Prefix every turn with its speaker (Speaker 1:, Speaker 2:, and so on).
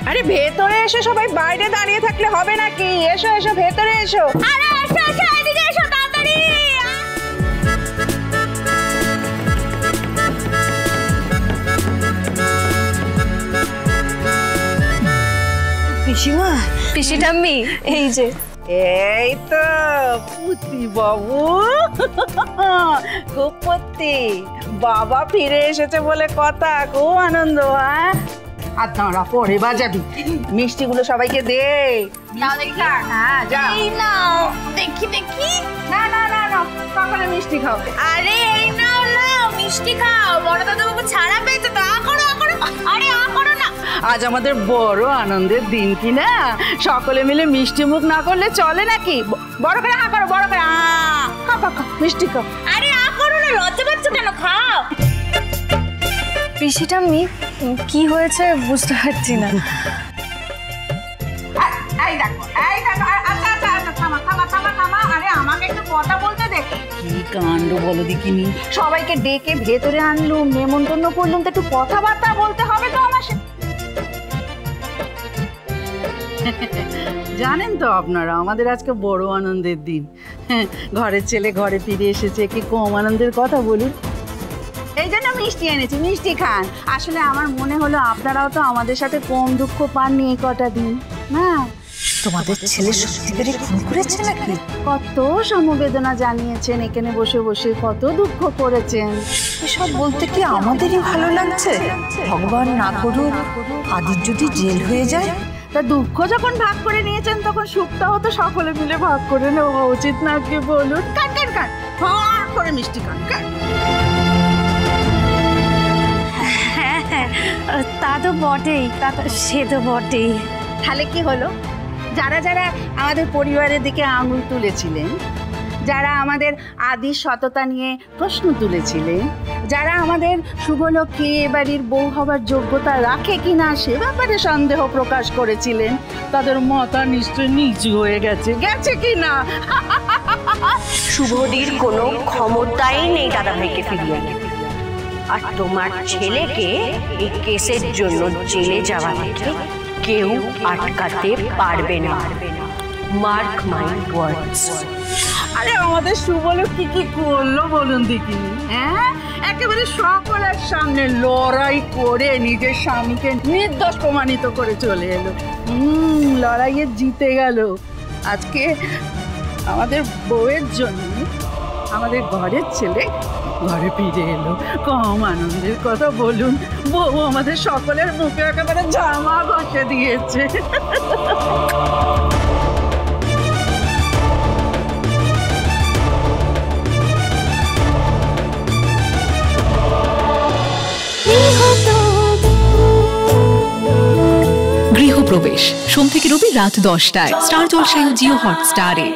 Speaker 1: আরে ভেতরে এসো, সবাই বাইরে দাঁড়িয়ে থাকলে হবে নাকি? এসো এসো, ভেতরে এসো।
Speaker 2: আরে এসো এসো, এদিকে এসো তাড়াতাড়ি।
Speaker 1: পিসিমা,
Speaker 2: পিসি ঠাম্মি, এই যে।
Speaker 1: এই তো পুতি বাবু, খুব পুতি বাবা ফিরে এসেছে বলে কথা, খুব আনন্দ। হ্যাঁ, আর দাঁড়া, পরে বাজাবি। মিষ্টিগুলো সবাইকে দে। হ্যাঁ, যা।
Speaker 2: এই নাও, দেখি দেখি।
Speaker 1: না না না না, সকালে মিষ্টি খাও।
Speaker 2: আরে এই নাও নাও, মিষ্টি খাও। বড় দাদাবাবু ছাড়া পেয়েছে তো, করো করো। আরে করো না।
Speaker 1: আজ আমাদের বড় আনন্দের দিন, কি না? সকলে মিলে মিষ্টি মুখ না করলে চলে নাকি? বড় করে করো, বড় করে খাও খাও, মিষ্টি খাও।
Speaker 2: আরে করো না, লজ্জা পাচ্ছ কেন? খাও। পিসি ঠাম্মি, কি হয়েছে বুঝতে পারছি না।
Speaker 1: এই দেখো, এই দেখো। আচ্ছা আচ্ছা আচ্ছা, থামা থামা থামা থামা। আরে আমাকে একটু কথা বলতে দে। কি কাণ্ড বলো দেখিনি, সবাইকে ডেকে ভেতরে আনলুম, নেমন্তন্ন করলুম, তো একটু কথাবার্তা বলতে হবে তো আমার সাথে। জানেন তো আপনারা, আমাদের আজকে বড় আনন্দের দিন। ঘরের ছেলে ঘরে ফিরে এসেছে, কি কম আনন্দের কথা বলুন। এই জন্য মিষ্টি এনেছি, মিষ্টি খান। আসলে আমার মনে হলো আপনারাও তো আমাদের সাথে কম দুঃখ পাননি এই কটা দিন, না?
Speaker 3: তোমাদের ছেলে সত্যিকারে খুন করেছে নাকি?
Speaker 1: কত সমবেদনা জানিয়েছেন এখানে বসে বসে, কত দুঃখ করেছেন।
Speaker 3: এসব বলতে কি আমাদেরই ভালো লাগছে? ভগবান না করুক আদির যদি জেল হয়ে যায়।
Speaker 1: তা দুঃখ যখন ভাগ করে নিয়েছেন, তখন সুখটাও তো সকলে মিলে ভাগ করে নেওয়া উচিত না, কি বলুন? কান কান কান, হ্যাঁ করে মিষ্টি খান, কান।
Speaker 2: হ্যাঁ হ্যাঁ, তা তো বটেই, সে তো বটেই।
Speaker 1: তাহলে কি হলো? যারা যারা আমাদের পরিবারের দিকে আঙুল তুলেছিলেন, যারা আমাদের আদির সততা নিয়ে প্রশ্ন তুলেছিলেন, যারা আমাদের শুভলক্ষ্মী এ বাড়ির বউ হবার যোগ্যতা রাখে কিনা সে ব্যাপারে সন্দেহ প্রকাশ করেছিলেন, তাদের মাথা নিশ্চয় নিচু হয়ে গেছে, গেছে কিনা?
Speaker 4: শুভদির কোনো ক্ষমতাই নেই দাদাভাইকে ফিরিয়ে আনতে। আর তোমার ছেলেকে এই কেসের জন্য জেলে যাওয়া থেকে কেউ আটকাতে পারবে না। মার্ক মাই ওয়ার্ডস।
Speaker 1: আরে আমাদের শুভলক্ষ্মী কি করলো বলুন দেখিনি? হ্যাঁ, একেবারে সকলের সামনে লড়াই করে নিজের স্বামীকে নির্দোষ প্রমাণিত করে চলে এলো। লড়াইয়ে জিতে গেল। আজকে আমাদের বউয়ের জন্য আমাদের ঘরের ছেলে ঘরে ফিরে এলো। কম আনন্দের কথা বলুন। বউ আমাদের সকলের মুখে একেবারে জামা ঘষে দিয়েছে।
Speaker 5: গৃহপ্রবেশ সোম থেকে রবি রাত 10টায় স্টার জলসায় ও জিও হটস্টারে।